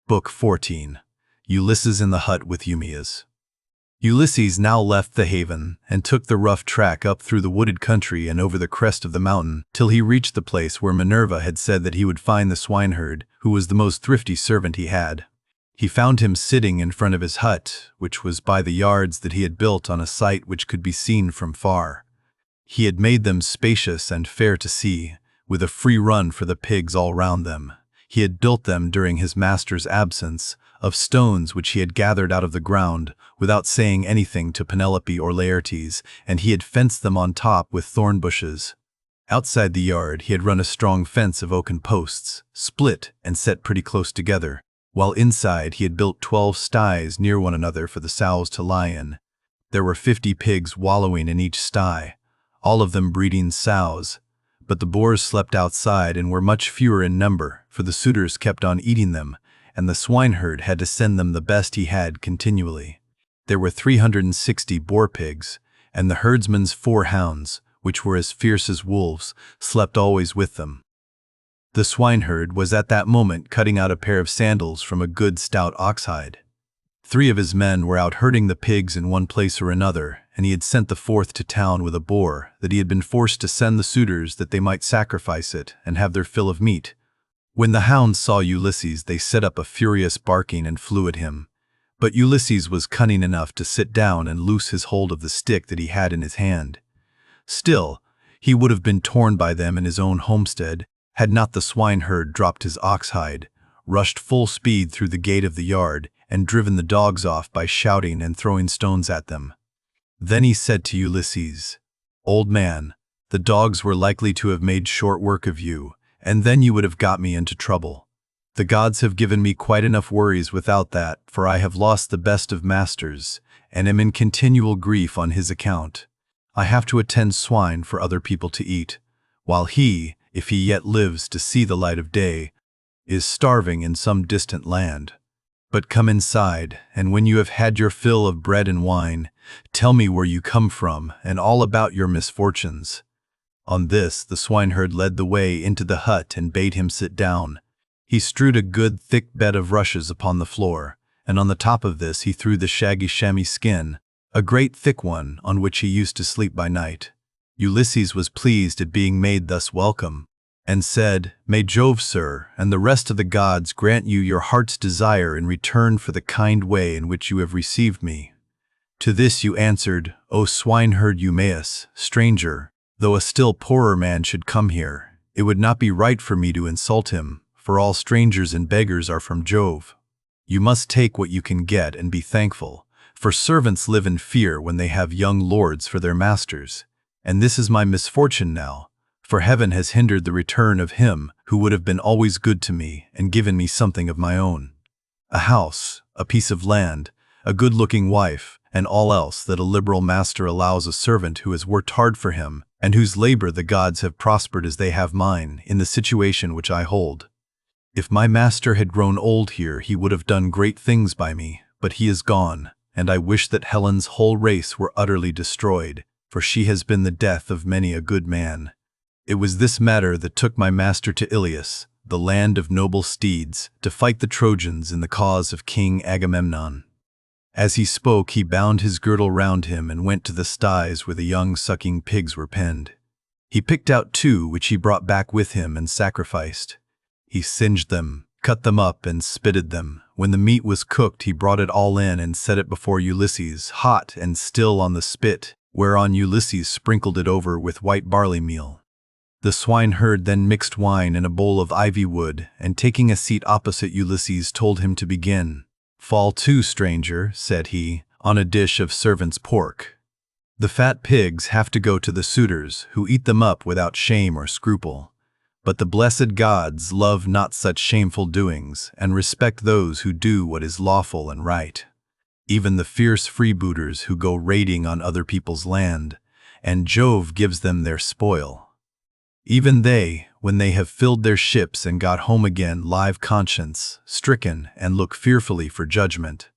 Book 14. Ulysses in the Hut with EUMAEUS. Ulysses now left the haven and took the rough track up through the wooded country and over the crest of the mountain till he reached the place where Minerva had said that he would find the swineherd, who was the most thrifty servant he had. He found him sitting in front of his hut, which was by the yards that he had built on a site which could be seen from far. He had made them spacious and fair to see, with a free run for the pigs all round them. He had built them during his master's absence, of stones which he had gathered out of the ground, without saying anything to Penelope or Laertes, and he had fenced them on top with thorn bushes. Outside the yard he had run a strong fence of oaken posts, split and set pretty close together, while inside he had built 12 sties near one another for the sows to lie in. There were 50 pigs wallowing in each sty, all of them breeding sows, but the boars slept outside and were much fewer in number, for the suitors kept on eating them, and the swineherd had to send them the best he had continually. There were 360 boar pigs, and the herdsman's 4 hounds, which were as fierce as wolves, slept always with them. The swineherd was at that moment cutting out a pair of sandals from a good stout oxhide. 3 of his men were out herding the pigs in one place or another, and he had sent the 4th to town with a boar that he had been forced to send the suitors that they might sacrifice it and have their fill of meat. When the hounds saw Ulysses, they set up a furious barking and flew at him. But Ulysses was cunning enough to sit down and loose his hold of the stick that he had in his hand. Still, he would have been torn by them in his own homestead, had not the swineherd dropped his oxhide, rushed full speed through the gate of the yard, and driven the dogs off by shouting and throwing stones at them. Then he said to Ulysses, "Old man, the dogs were likely to have made short work of you, and then you would have got me into trouble. The gods have given me quite enough worries without that, for I have lost the best of masters, and am in continual grief on his account. I have to attend swine for other people to eat, while he, if he yet lives to see the light of day, is starving in some distant land. But come inside, and when you have had your fill of bread and wine, tell me where you come from and all about your misfortunes." On this, the swineherd led the way into the hut and bade him sit down. He strewed a good thick bed of rushes upon the floor, and on the top of this he threw the shaggy chamois skin, a great thick one on which he used to sleep by night. Ulysses was pleased at being made thus welcome, and said, "May Jove, sir, and the rest of the gods grant you your heart's desire in return for the kind way in which you have received me." To this you answered, "O swineherd EUMAEUS, stranger, though a still poorer man should come here, it would not be right for me to insult him, for all strangers and beggars are from Jove. You must take what you can get and be thankful, for servants live in fear when they have young lords for their masters, and this is my misfortune now, for heaven has hindered the return of him who would have been always good to me and given me something of my own. A house, a piece of land, a good-looking wife, and all else that a liberal master allows a servant who has worked hard for him, and whose labor the gods have prospered as they have mine, in the situation which I hold. If my master had grown old here, he would have done great things by me, but he is gone, and I wish that Helen's whole race were utterly destroyed, for she has been the death of many a good man. It was this matter that took my master to Ilius, the land of noble steeds, to fight the Trojans in the cause of King Agamemnon." As he spoke, he bound his girdle round him and went to the sties where the young sucking pigs were penned. He picked out 2 which he brought back with him and sacrificed. He singed them, cut them up, and spitted them. When the meat was cooked, he brought it all in and set it before Ulysses, hot and still on the spit, whereon Ulysses sprinkled it over with white barley meal. The swineherd then mixed wine in a bowl of ivy wood, and taking a seat opposite Ulysses told him to begin. "Fall to, stranger," said he, "on a dish of servant's pork. The fat pigs have to go to the suitors, who eat them up without shame or scruple. But the blessed gods love not such shameful doings, and respect those who do what is lawful and right. Even the fierce freebooters who go raiding on other people's land, and Jove gives them their spoil. Even they, when they have filled their ships and got home again, live conscience, stricken, and look fearfully for judgment.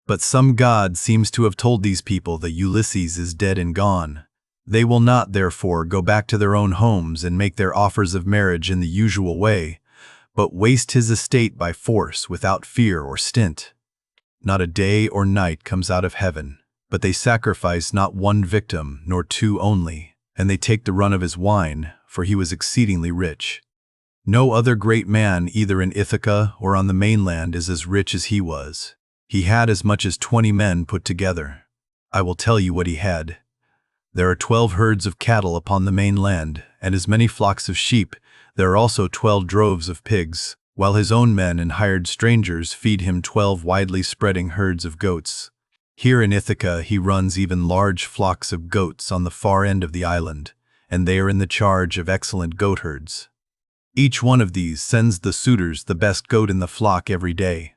But some god seems to have told these people that Ulysses is dead and gone. They will not, therefore, go back to their own homes and make their offers of marriage in the usual way, but waste his estate by force without fear or stint. Not a day or night comes out of heaven, but they sacrifice not one victim, nor two only, and they take the run of his wine, for he was exceedingly rich. No other great man either in Ithaca or on the mainland is as rich as he was. He had as much as 20 men put together. I will tell you what he had. There are 12 herds of cattle upon the mainland, and as many flocks of sheep. There are also 12 droves of pigs, while his own men and hired strangers feed him 12 widely spreading herds of goats. Here in Ithaca he runs even large flocks of goats on the far end of the island, and they are in the charge of excellent goatherds. Each one of these sends the suitors the best goat in the flock every day.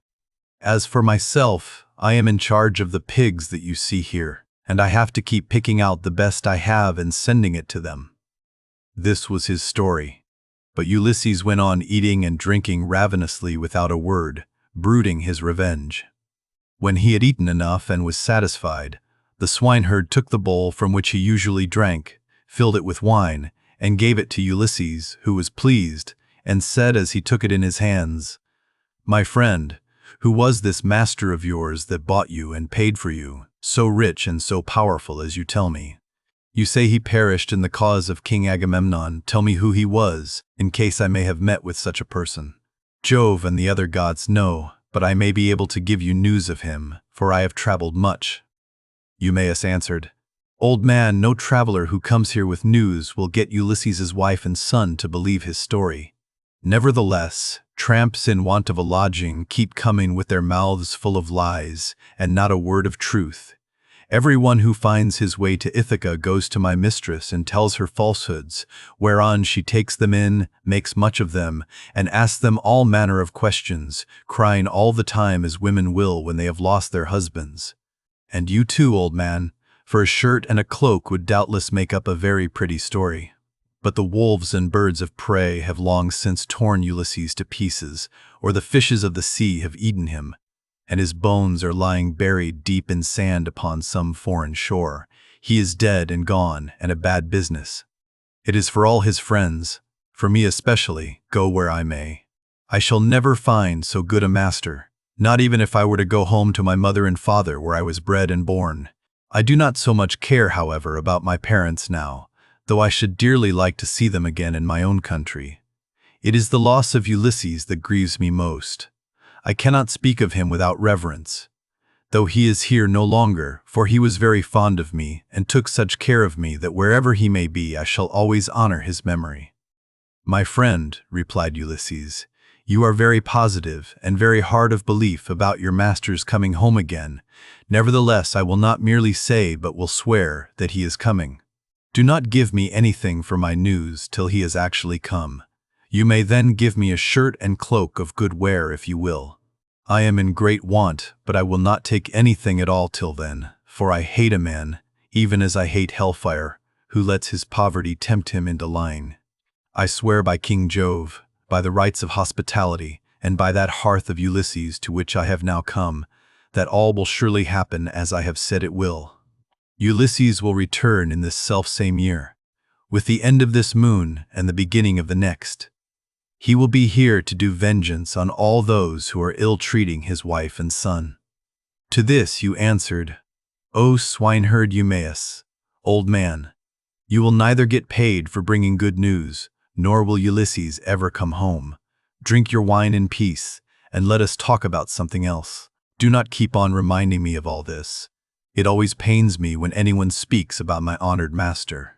As for myself, I am in charge of the pigs that you see here, and I have to keep picking out the best I have and sending it to them." This was his story. But Ulysses went on eating and drinking ravenously without a word, brooding his revenge. When he had eaten enough and was satisfied, the swineherd took the bowl from which he usually drank, filled it with wine, and gave it to Ulysses, who was pleased, and said as he took it in his hands, "My friend, who was this master of yours that bought you and paid for you, so rich and so powerful as you tell me? You say he perished in the cause of King Agamemnon. Tell me who he was, in case I may have met with such a person. Jove and the other gods know, but I may be able to give you news of him, for I have traveled much." Eumaeus answered, "Old man, no traveler who comes here with news will get Ulysses' wife and son to believe his story. Nevertheless, tramps in want of a lodging keep coming with their mouths full of lies, and not a word of truth. Everyone who finds his way to Ithaca goes to my mistress and tells her falsehoods, whereon she takes them in, makes much of them, and asks them all manner of questions, crying all the time as women will when they have lost their husbands. And you too, old man, for a shirt and a cloak would doubtless make up a very pretty story. But the wolves and birds of prey have long since torn Ulysses to pieces, or the fishes of the sea have eaten him, and his bones are lying buried deep in sand upon some foreign shore. He is dead and gone, and a bad business. It is for all his friends, for me especially, go where I may. I shall never find so good a master, not even if I were to go home to my mother and father where I was bred and born. I do not so much care, however, about my parents now, though I should dearly like to see them again in my own country. It is the loss of Ulysses that grieves me most. I cannot speak of him without reverence, though he is here no longer, for he was very fond of me and took such care of me that wherever he may be I shall always honor his memory." "My friend," replied Ulysses, "you are very positive and very hard of belief about your master's coming home again. Nevertheless, I will not merely say but will swear that he is coming. Do not give me anything for my news till he has actually come. You may then give me a shirt and cloak of good wear if you will. I am in great want, but I will not take anything at all till then, for I hate a man, even as I hate hellfire, who lets his poverty tempt him into lying. I swear by King Jove, by the rights of hospitality, and by that hearth of Ulysses to which I have now come, that all will surely happen as I have said it will. Ulysses will return in this self-same year, with the end of this moon and the beginning of the next. He will be here to do vengeance on all those who are ill-treating his wife and son." To this you answered, "O swineherd Eumaeus, old man, you will neither get paid for bringing good news, nor will Ulysses ever come home. Drink your wine in peace, and let us talk about something else. Do not keep on reminding me of all this. It always pains me when anyone speaks about my honored master.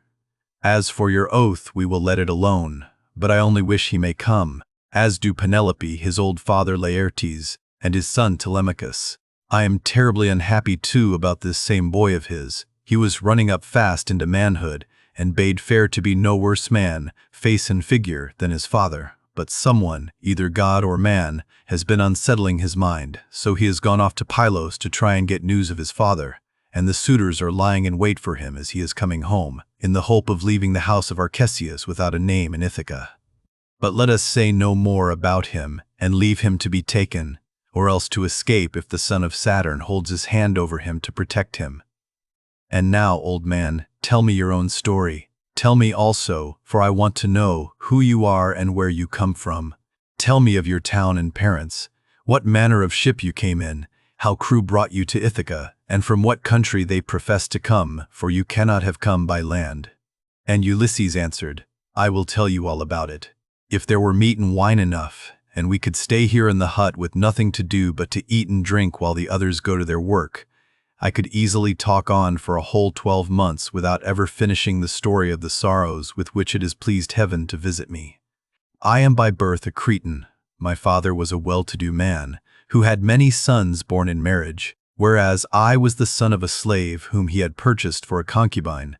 As for your oath, we will let it alone, but I only wish he may come, as do Penelope, his old father Laertes, and his son Telemachus. I am terribly unhappy too about this same boy of his. He was running up fast into manhood, and bade fair to be no worse man, face and figure, than his father. But someone, either god or man, has been unsettling his mind, so he has gone off to Pylos to try and get news of his father, and the suitors are lying in wait for him as he is coming home, in the hope of leaving the house of Arcesius without a name in Ithaca. But let us say no more about him, and leave him to be taken, or else to escape if the son of Saturn holds his hand over him to protect him. And now, old man, tell me your own story. Tell me also, for I want to know who you are and where you come from. Tell me of your town and parents, what manner of ship you came in, how crew brought you to Ithaca, and from what country they professed to come, for you cannot have come by land. And Ulysses answered, I will tell you all about it. If there were meat and wine enough, and we could stay here in the hut with nothing to do but to eat and drink while the others go to their work, I could easily talk on for a whole 12 months without ever finishing the story of the sorrows with which it has pleased heaven to visit me. I am by birth a Cretan. My father was a well-to-do man, who had many sons born in marriage, whereas I was the son of a slave whom he had purchased for a concubine.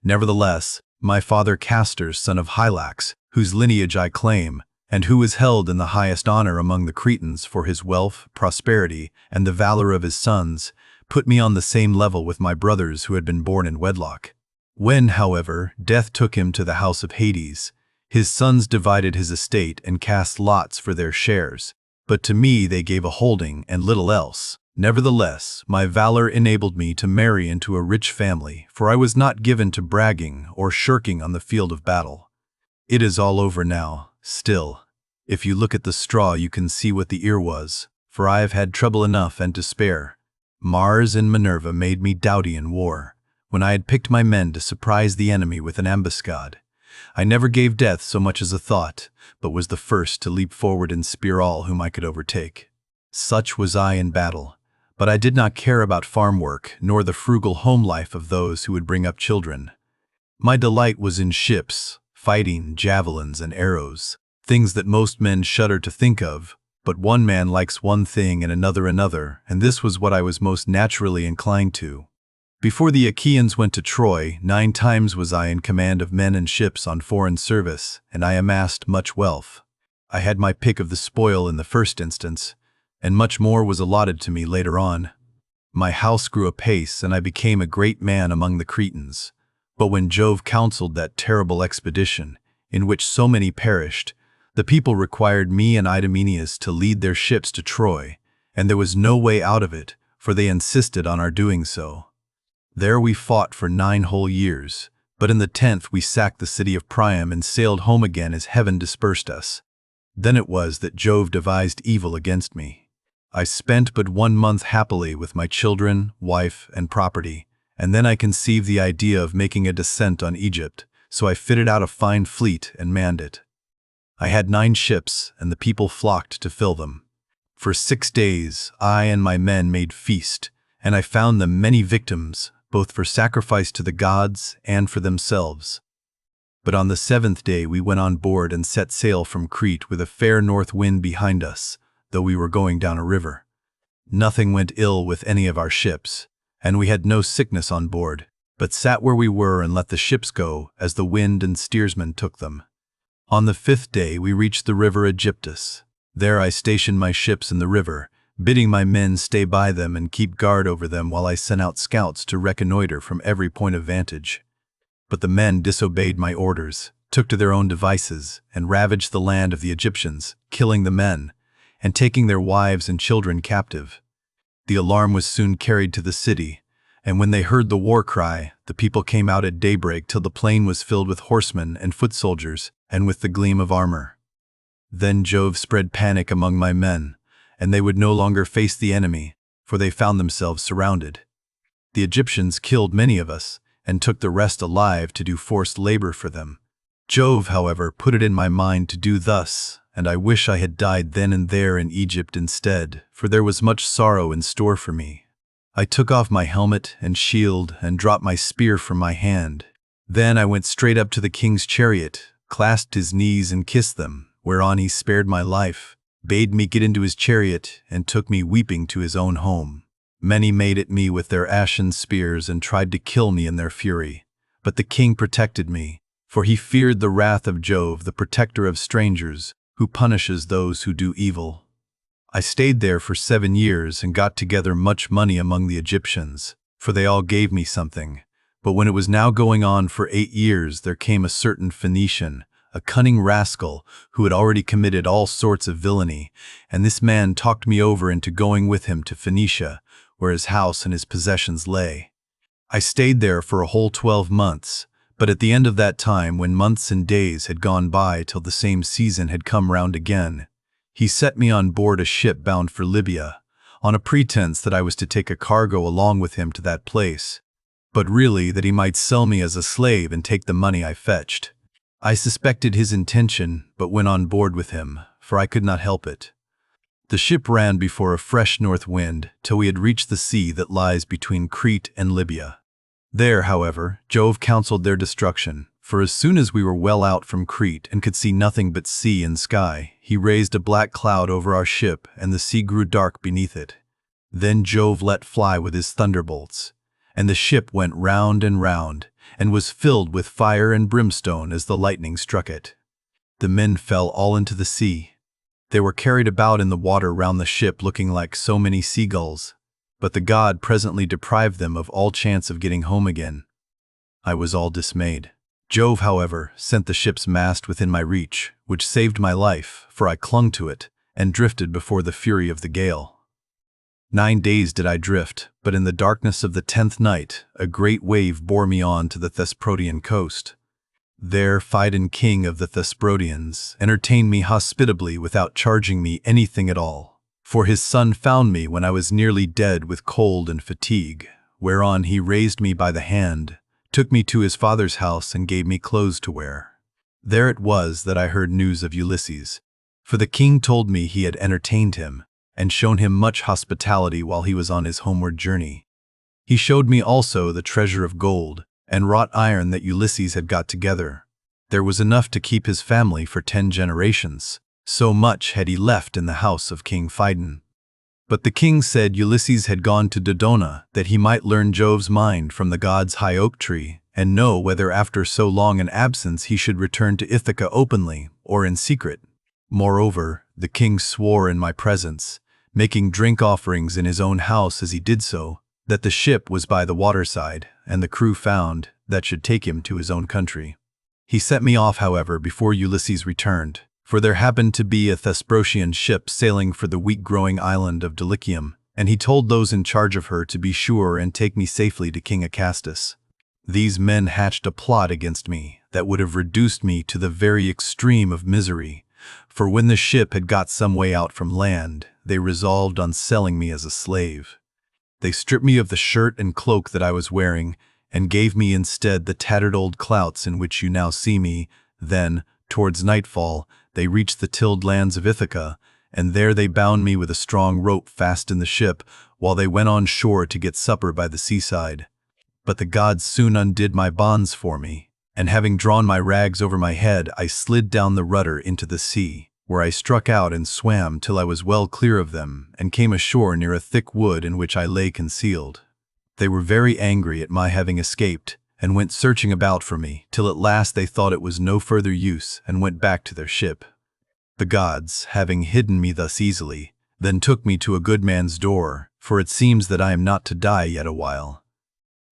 Nevertheless, my father Castor, son of Hylax, whose lineage I claim, and who is held in the highest honor among the Cretans for his wealth, prosperity, and the valor of his sons, put me on the same level with my brothers who had been born in wedlock. When, however, death took him to the house of Hades, his sons divided his estate and cast lots for their shares, but to me they gave a holding and little else. Nevertheless, my valor enabled me to marry into a rich family, for I was not given to bragging or shirking on the field of battle. It is all over now, still. If you look at the straw you can see what the ear was, for I have had trouble enough and to spare. Mars and Minerva made me doughty in war, when I had picked my men to surprise the enemy with an ambuscade. I never gave death so much as a thought, but was the first to leap forward and spear all whom I could overtake. Such was I in battle. But I did not care about farm work, nor the frugal home life of those who would bring up children. My delight was in ships, fighting, javelins, and arrows, things that most men shudder to think of, but one man likes one thing and another, and this was what I was most naturally inclined to. Before the Achaeans went to Troy, 9 times was I in command of men and ships on foreign service, and I amassed much wealth. I had my pick of the spoil in the first instance, and much more was allotted to me later on. My house grew apace, and I became a great man among the Cretans. But when Jove counseled that terrible expedition, in which so many perished, the people required me and Idomeneus to lead their ships to Troy, and there was no way out of it, for they insisted on our doing so. There we fought for 9 whole years, but in the 10th we sacked the city of Priam and sailed home again as heaven dispersed us. Then it was that Jove devised evil against me. I spent but 1 month happily with my children, wife, and property, and then I conceived the idea of making a descent on Egypt, so I fitted out a fine fleet and manned it. I had 9 ships, and the people flocked to fill them. For 6 days I and my men made feast, and I found them many victims, both for sacrifice to the gods and for themselves. But on the 7th day we went on board and set sail from Crete with a fair north wind behind us, though we were going down a river. Nothing went ill with any of our ships, and we had no sickness on board, but sat where we were and let the ships go as the wind and steersman took them. On the 5th day we reached the river Aegyptus. There I stationed my ships in the river, bidding my men stay by them and keep guard over them while I sent out scouts to reconnoiter from every point of vantage. But the men disobeyed my orders, took to their own devices, and ravaged the land of the Egyptians, killing the men, and taking their wives and children captive. The alarm was soon carried to the city, and when they heard the war cry, the people came out at daybreak till the plain was filled with horsemen and foot soldiers, and with the gleam of armor. Then Jove spread panic among my men, and they would no longer face the enemy, for they found themselves surrounded. The Egyptians killed many of us, and took the rest alive to do forced labor for them. Jove, however, put it in my mind to do thus, and I wish I had died then and there in Egypt instead, for there was much sorrow in store for me. I took off my helmet and shield and dropped my spear from my hand. Then I went straight up to the king's chariot, clasped his knees and kissed them, whereon he spared my life, bade me get into his chariot, and took me weeping to his own home. Many made at me with their ashen spears and tried to kill me in their fury, but the king protected me, for he feared the wrath of Jove, the protector of strangers, who punishes those who do evil. I stayed there for 7 years and got together much money among the Egyptians, for they all gave me something. But when it was now going on for 8 years, there came a certain Phoenician, a cunning rascal who had already committed all sorts of villainy, and this man talked me over into going with him to Phoenicia, where his house and his possessions lay. I stayed there for a whole 12 months, but at the end of that time, when months and days had gone by till the same season had come round again, He set me on board a ship bound for Libya, on a pretense that I was to take a cargo along with him to that place, but really that he might sell me as a slave and take the money I fetched. I suspected his intention, but went on board with him, for I could not help it. The ship ran before a fresh north wind till we had reached the sea that lies between Crete and Libya. There, however, Jove counseled their destruction, for as soon as we were well out from Crete and could see nothing but sea and sky, he raised a black cloud over our ship, and the sea grew dark beneath it. Then Jove let fly with his thunderbolts, and the ship went round and round, and was filled with fire and brimstone as the lightning struck it. The men fell all into the sea. They were carried about in the water round the ship looking like so many seagulls, but the god presently deprived them of all chance of getting home again. I was all dismayed. Jove, however, sent the ship's mast within my reach, which saved my life, for I clung to it, and drifted before the fury of the gale. 9 days did I drift, but in the darkness of the 10th night, a great wave bore me on to the Thesprotian coast. There Phidon, king of the Thesprotians, entertained me hospitably without charging me anything at all, for his son found me when I was nearly dead with cold and fatigue, whereon he raised me by the hand, took me to his father's house, and gave me clothes to wear. There it was that I heard news of Ulysses, for the king told me he had entertained him, and shown him much hospitality while he was on his homeward journey. He showed me also the treasure of gold and wrought iron that Ulysses had got together. There was enough to keep his family for 10 generations, so much had he left in the house of King Phidon. But the king said Ulysses had gone to Dodona, that he might learn Jove's mind from the god's high oak tree, and know whether after so long an absence he should return to Ithaca openly or in secret. Moreover, the king swore in my presence, making drink offerings in his own house as he did so, that the ship was by the waterside, and the crew found, that should take him to his own country. He sent me off, however, before Ulysses returned, for there happened to be a Thesprotian ship sailing for the wheat-growing island of Dulichium, and he told those in charge of her to be sure and take me safely to King Acastus. These men hatched a plot against me that would have reduced me to the very extreme of misery, for when the ship had got some way out from land, they resolved on selling me as a slave. They stripped me of the shirt and cloak that I was wearing, and gave me instead the tattered old clouts in which you now see me. Then, towards nightfall, they reached the tilled lands of Ithaca, and there they bound me with a strong rope fast in the ship, while they went on shore to get supper by the seaside. But the gods soon undid my bonds for me, and having drawn my rags over my head, I slid down the rudder into the sea, where I struck out and swam till I was well clear of them, and came ashore near a thick wood in which I lay concealed. They were very angry at my having escaped, and went searching about for me, till at last they thought it was no further use, and went back to their ship. The gods, having hidden me thus easily, then took me to a good man's door, for it seems that I am not to die yet a while.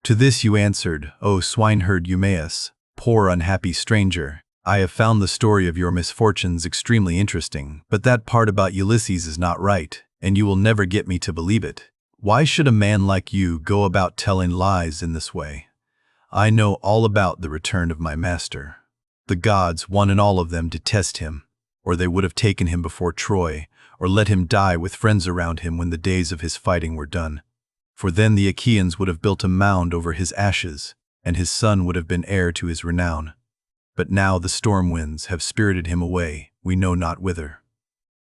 To this you answered, O swineherd EUMAEUS, poor unhappy stranger, I have found the story of your misfortunes extremely interesting, but that part about Ulysses is not right, and you will never get me to believe it. Why should a man like you go about telling lies in this way? I know all about the return of my master. The gods, one and all of them, detest him, or they would have taken him before Troy, or let him die with friends around him when the days of his fighting were done. For then the Achaeans would have built a mound over his ashes, and his son would have been heir to his renown. But now the storm winds have spirited him away, we know not whither.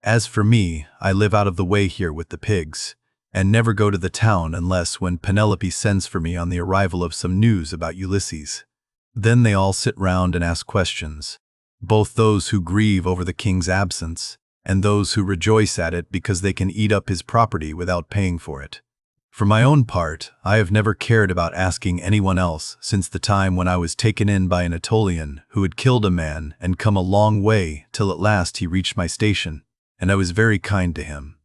As for me, I live out of the way here with the pigs, and never go to the town unless when Penelope sends for me on the arrival of some news about Ulysses. Then they all sit round and ask questions, both those who grieve over the king's absence, and those who rejoice at it because they can eat up his property without paying for it. For my own part, I have never cared about asking anyone else since the time when I was taken in by an Aetolian who had killed a man and come a long way till at last he reached my station, and I was very kind to him.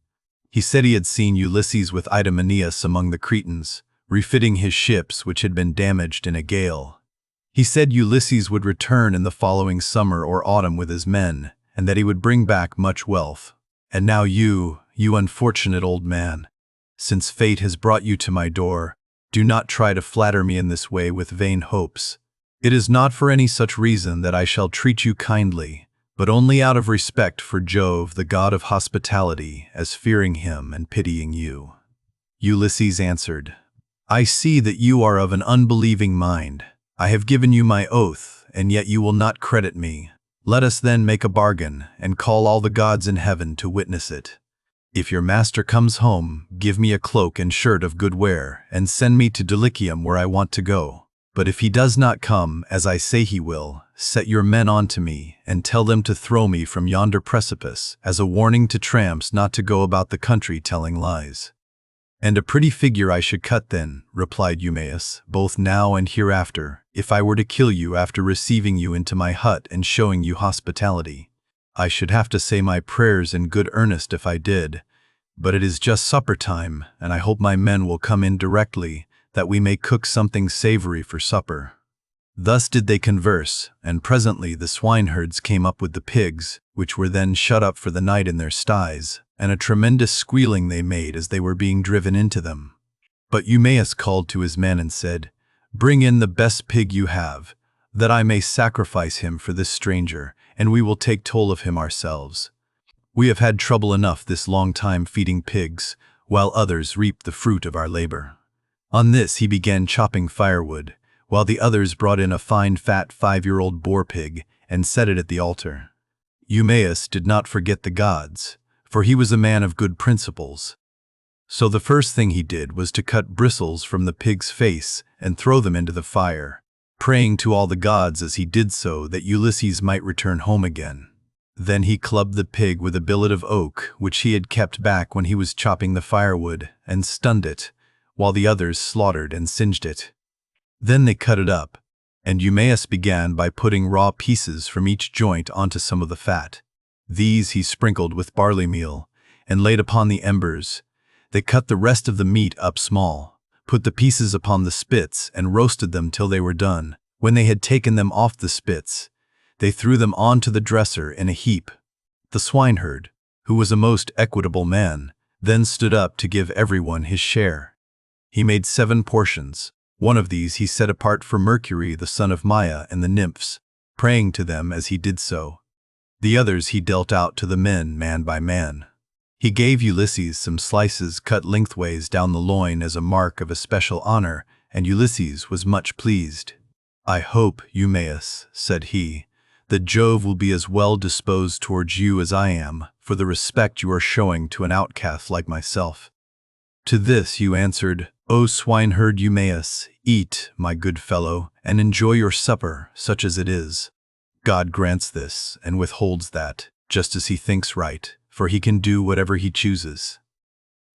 He said he had seen Ulysses with Idomeneus among the Cretans, refitting his ships which had been damaged in a gale. He said Ulysses would return in the following summer or autumn with his men, and that he would bring back much wealth. And now you unfortunate old man, since fate has brought you to my door, do not try to flatter me in this way with vain hopes. It is not for any such reason that I shall treat you kindly, but only out of respect for Jove, the god of hospitality, as fearing him and pitying you." Ulysses answered, "I see that you are of an unbelieving mind. I have given you my oath, and yet you will not credit me. Let us then make a bargain, and call all the gods in heaven to witness it. If your master comes home, give me a cloak and shirt of good wear, and send me to Dulichium where I want to go. But if he does not come, as I say he will, set your men on to me, and tell them to throw me from yonder precipice, as a warning to tramps not to go about the country telling lies." "And a pretty figure I should cut then," replied EUMAEUS, "both now and hereafter, if I were to kill you after receiving you into my hut and showing you hospitality. I should have to say my prayers in good earnest if I did. But it is just supper time, and I hope my men will come in directly, that we may cook something savory for supper." Thus did they converse, and presently the swineherds came up with the pigs, which were then shut up for the night in their sties, and a tremendous squealing they made as they were being driven into them. But EUMAEUS called to his men and said, "Bring in the best pig you have, that I may sacrifice him for this stranger, and we will take toll of him ourselves. We have had trouble enough this long time feeding pigs, while others reap the fruit of our labor." On this he began chopping firewood, while the others brought in a fine fat 5-year-old boar pig and set it at the altar. EUMAEUS did not forget the gods, for he was a man of good principles. So the first thing he did was to cut bristles from the pig's face and throw them into the fire, praying to all the gods as he did so that Ulysses might return home again. Then he clubbed the pig with a billet of oak which he had kept back when he was chopping the firewood, and stunned it, while the others slaughtered and singed it. Then they cut it up, and EUMAEUS began by putting raw pieces from each joint onto some of the fat. These he sprinkled with barley meal, and laid upon the embers. They cut the rest of the meat up small, put the pieces upon the spits, and roasted them till they were done. When they had taken them off the spits, they threw them onto the dresser in a heap. The swineherd, who was a most equitable man, then stood up to give everyone his share. He made 7 portions. One of these he set apart for Mercury, the son of Maia, and the nymphs, praying to them as he did so. The others he dealt out to the men man by man. He gave Ulysses some slices cut lengthways down the loin as a mark of especial honor, and Ulysses was much pleased. "I hope, EUMAEUS," said he, "that Jove will be as well disposed towards you as I am, for the respect you are showing to an outcast like myself." To this you answered, "O swineherd EUMAEUS, eat, my good fellow, and enjoy your supper, such as it is. God grants this, and withholds that, just as he thinks right, for he can do whatever he chooses."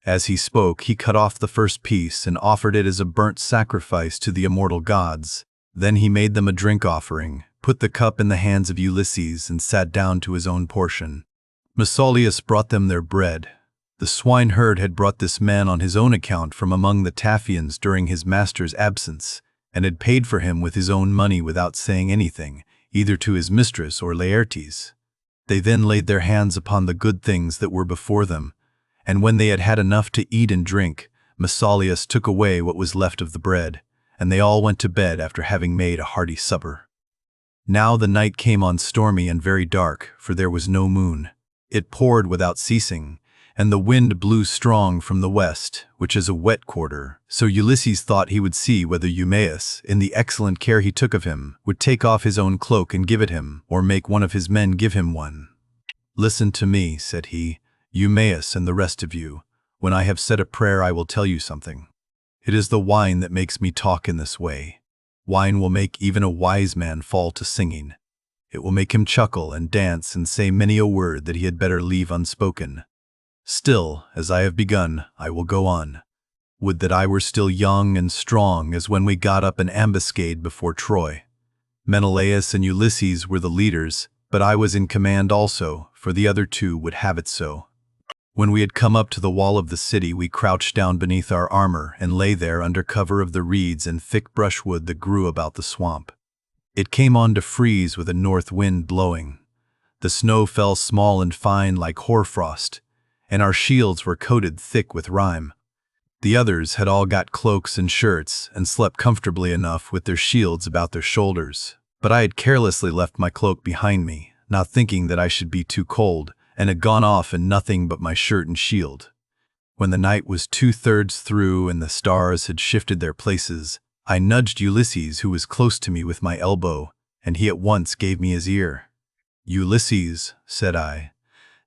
As he spoke, he cut off the first piece and offered it as a burnt sacrifice to the immortal gods. Then he made them a drink offering, put the cup in the hands of Ulysses, and sat down to his own portion. Mesaulius brought them their bread. The swineherd had brought this man on his own account from among the Taphians during his master's absence, and had paid for him with his own money without saying anything, either to his mistress or Laertes. They then laid their hands upon the good things that were before them, and when they had had enough to eat and drink, Mesaulius took away what was left of the bread, and they all went to bed after having made a hearty supper. Now the night came on stormy and very dark, for there was no moon. It poured without ceasing, and the wind blew strong from the west, which is a wet quarter. So Ulysses thought he would see whether EUMAEUS, in the excellent care he took of him, would take off his own cloak and give it him, or make one of his men give him one. "Listen to me," said he, "EUMAEUS and the rest of you. When I have said a prayer I will tell you something. It is the wine that makes me talk in this way. Wine will make even a wise man fall to singing. It will make him chuckle and dance and say many a word that he had better leave unspoken. Still, as I have begun, I will go on. Would that I were still young and strong as when we got up an ambuscade before Troy. Menelaus and Ulysses were the leaders, but I was in command also, for the other 2 would have it so. When we had come up to the wall of the city, we crouched down beneath our armor and lay there under cover of the reeds and thick brushwood that grew about the swamp. It came on to freeze with a north wind blowing. The snow fell small and fine like hoarfrost, and our shields were coated thick with rime. The others had all got cloaks and shirts, and slept comfortably enough with their shields about their shoulders, but I had carelessly left my cloak behind me, not thinking that I should be too cold, and had gone off in nothing but my shirt and shield. When the night was 2/3 through and the stars had shifted their places, I nudged Ulysses, who was close to me, with my elbow, and he at once gave me his ear. "Ulysses," said I,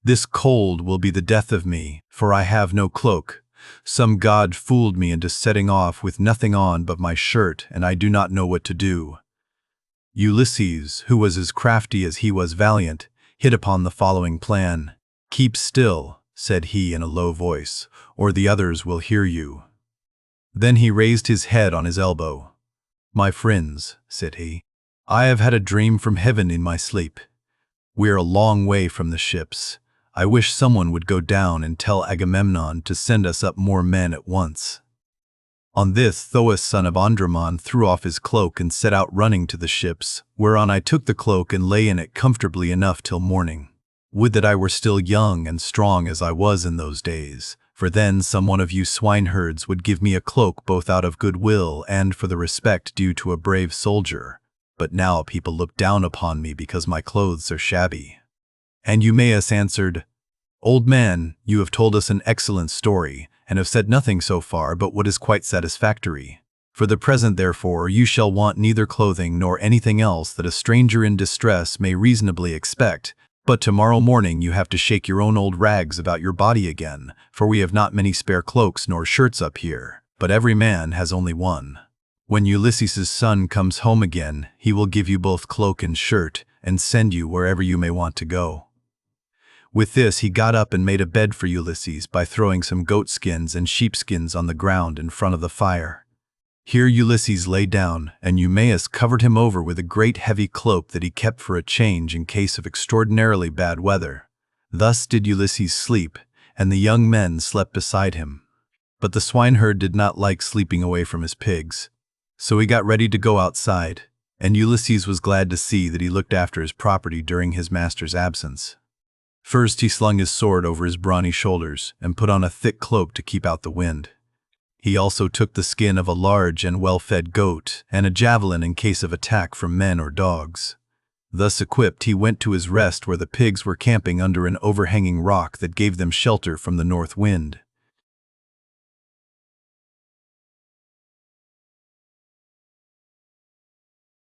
"this cold will be the death of me, for I have no cloak. Some god fooled me into setting off with nothing on but my shirt, and I do not know what to do." Ulysses, who was as crafty as he was valiant, hit upon the following plan. "Keep still," said he in a low voice, "or the others will hear you." Then he raised his head on his elbow. "My friends," said he, "I have had a dream from heaven in my sleep. We are a long way from the ships. I wish someone would go down and tell Agamemnon to send us up more men at once." On this, Thoas, son of Andromon, threw off his cloak and set out running to the ships, whereon I took the cloak and lay in it comfortably enough till morning. Would that I were still young and strong as I was in those days, for then some one of you swineherds would give me a cloak both out of good will and for the respect due to a brave soldier. But now people look down upon me because my clothes are shabby. And EUMAEUS answered, "Old man, you have told us an excellent story, and have said nothing so far but what is quite satisfactory. For the present, therefore, you shall want neither clothing nor anything else that a stranger in distress may reasonably expect, but tomorrow morning you have to shake your own old rags about your body again, for we have not many spare cloaks nor shirts up here, but every man has only one. When Ulysses' son comes home again, he will give you both cloak and shirt, and send you wherever you may want to go." With this he got up and made a bed for Ulysses by throwing some goat skins and sheepskins on the ground in front of the fire. Here Ulysses lay down, and EUMAEUS covered him over with a great heavy cloak that he kept for a change in case of extraordinarily bad weather. Thus did Ulysses sleep, and the young men slept beside him. But the swineherd did not like sleeping away from his pigs, so he got ready to go outside, and Ulysses was glad to see that he looked after his property during his master's absence. First he slung his sword over his brawny shoulders and put on a thick cloak to keep out the wind. He also took the skin of a large and well-fed goat and a javelin in case of attack from men or dogs. Thus equipped, he went to his rest where the pigs were camping under an overhanging rock that gave them shelter from the north wind.